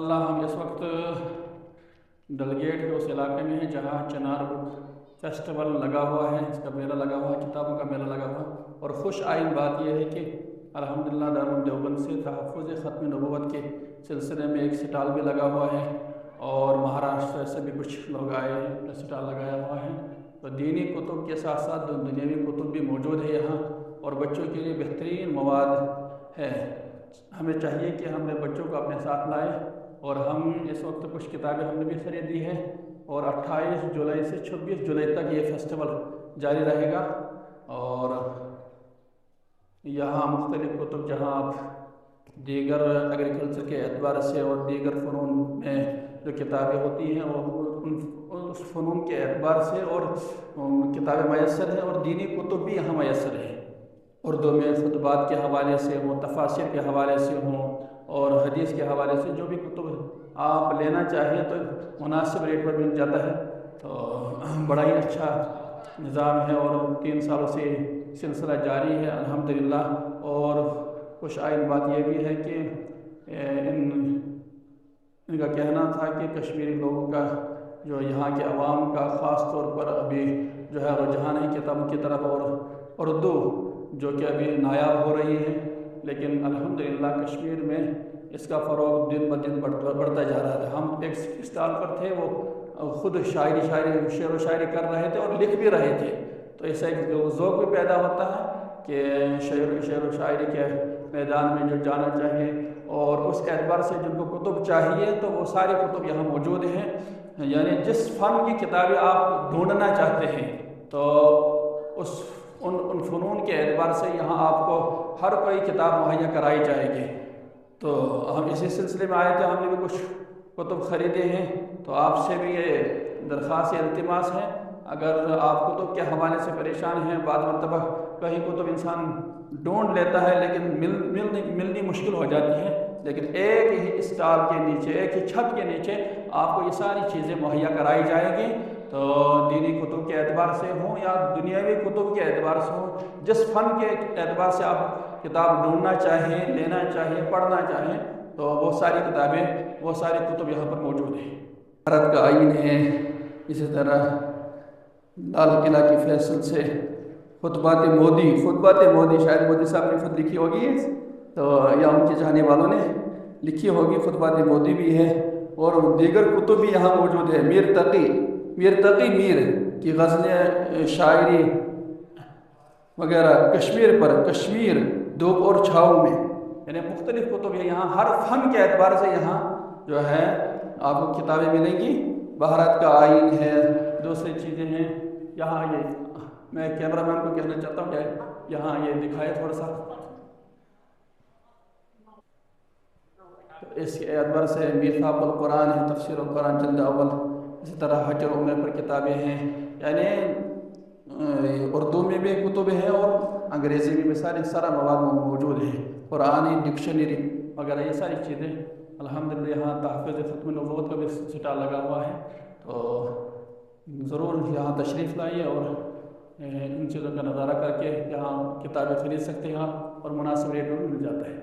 اللہ ہم اس وقت ڈلگیٹ کے اس علاقے میں ہیں جہاں چنار بک فیسٹیول لگا ہوا ہے، اس کا میلہ لگا ہوا ہے، کتابوں کا میلہ لگا ہوا ہے۔ اور خوش آئین بات یہ ہے کہ الحمدللہ دارالعلوم دیوبند سے تحفظ ختم نبوت کے سلسلے میں ایک سٹال بھی لگا ہوا ہے، اور مہاراشٹر سے بھی کچھ لوگ آئے ہیں، اپنا سٹال لگایا ہوا ہے۔ تو دینی کتب کے ساتھ ساتھ دنیاوی کتب بھی موجود ہے یہاں، اور بچوں کے لیے بہترین مواد ہے۔ ہمیں چاہیے کہ ہم نے بچوں کو اپنے ساتھ لائیں، اور ہم اس وقت کچھ کتابیں ہم نے بھی خرید دی ہیں، اور 28 جولائی سے 26 جولائی تک یہ فیسٹیول جاری رہے گا۔ اور یہاں مختلف کتب جہاں آپ دیگر ایگریکلچر کے اعتبار سے اور دیگر فنون میں جو کتابیں ہوتی ہیں وہ اس فنون کے اعتبار سے اور کتابیں میسر ہیں، اور دینی کتب بھی یہاں میسر ہیں۔ اردو میں خطبات کے حوالے سے ہوں، تفاسیر کے حوالے سے ہوں، اور حدیث کے حوالے سے جو بھی کتب آپ لینا چاہیں تو مناسب ریٹ پر مل جاتا ہے۔ تو بڑا ہی اچھا نظام ہے، اور 3 سالوں سے سلسلہ جاری ہے الحمدللہ۔ اور خوش آئین بات یہ بھی ہے کہ ان کا کہنا تھا کہ کشمیری لوگوں کا جو یہاں کے عوام کا خاص طور پر ابھی جو ہے رجحان ہے کتابوں کی طرف، اور اردو جو کہ ابھی نایاب ہو رہی ہے، لیکن الحمدللہ کشمیر میں اس کا فروغ دن بدن بڑھتا جا رہا ہے۔ ہم ایک اسٹال پر تھے، وہ خود شعر و شاعری کر رہے تھے اور لکھ بھی رہے تھے، تو اس سے ایک ذوق بھی پیدا ہوتا ہے کہ شعر و شاعری کے میدان میں جو جانا چاہیے، اور اس اعتبار سے جن کو کتب چاہیے تو وہ ساری کتب یہاں موجود ہیں۔ یعنی جس فن کی کتابیں آپ ڈھونڈنا چاہتے ہیں تو ان فنون کے اعتبار سے یہاں آپ کو ہر کوئی کتاب مہیا کرائی جائے گی۔ تو ہم اسی سلسلے میں آئے تھے، ہم نے بھی کچھ کتب خریدے ہیں، تو آپ سے بھی یہ درخواست التماس ہے، اگر آپ کتب کے حوالے سے پریشان ہیں، بعض مرتبہ کہیں کتب انسان ڈھونڈ لیتا ہے لیکن ملنی مشکل ہو جاتی ہے، لیکن ایک ہی اسٹال کے نیچے، ایک ہی چھت کے نیچے آپ کو یہ ساری چیزیں مہیا کرائی جائے گی۔ تو دینی کتب کے اعتبار سے ہوں یا دنیاوی کتب کے اعتبار سے ہوں، جس فن کے اعتبار سے آپ کتاب ڈھونڈنا چاہیں، لینا چاہیں، پڑھنا چاہیں، تو وہ ساری کتب یہاں پر موجود ہیں۔ بھارت کا آئین ہے، اسی طرح لال قلعہ کی فیصل سے خطبات مودی شاید مودی صاحب نے خود لکھی ہوگی، تو یا ان کے چاہنے والوں نے لکھی ہوگی، خطبات مودی بھی ہے، اور دیگر کتب بھی یہاں موجود ہے۔ میر تقی میر کی غزلیں، شاعری وغیرہ کشمیر دھوپ اور چھاؤں میں، یعنی مختلف کتب ہے یہاں، ہر فن کے اعتبار سے یہاں جو ہے آپ کو کتابیں ملیں گی۔ بھارت کا آئین ہے، دوسری چیزیں ہیں یہاں۔ یہ میں کیمرہ مین کو کہنا چاہتا ہوں کہ یہاں یہ دکھائے تھوڑا سا، اس کے اعتبار سے میثاق القرآن ہے، تفسیر القرآن جلد اول، اسی طرح حج اور عمرہ پر کتابیں ہیں، یعنی اردو میں بھی کتب ہیں اور انگریزی میں بھی سارا مواد موجود ہے، قرآنی ڈکشنری وغیرہ یہ ساری چیزیں الحمدللہ۔ یہاں تحفظ ختم نبوت کا بھی سٹال لگا ہوا ہے، تو ضرور یہاں تشریف لائیے اور ان چیزوں کا نظارہ کر کے یہاں کتابیں خرید سکتے ہیں آپ، اور مناسب ریٹ میں مل جاتا ہے۔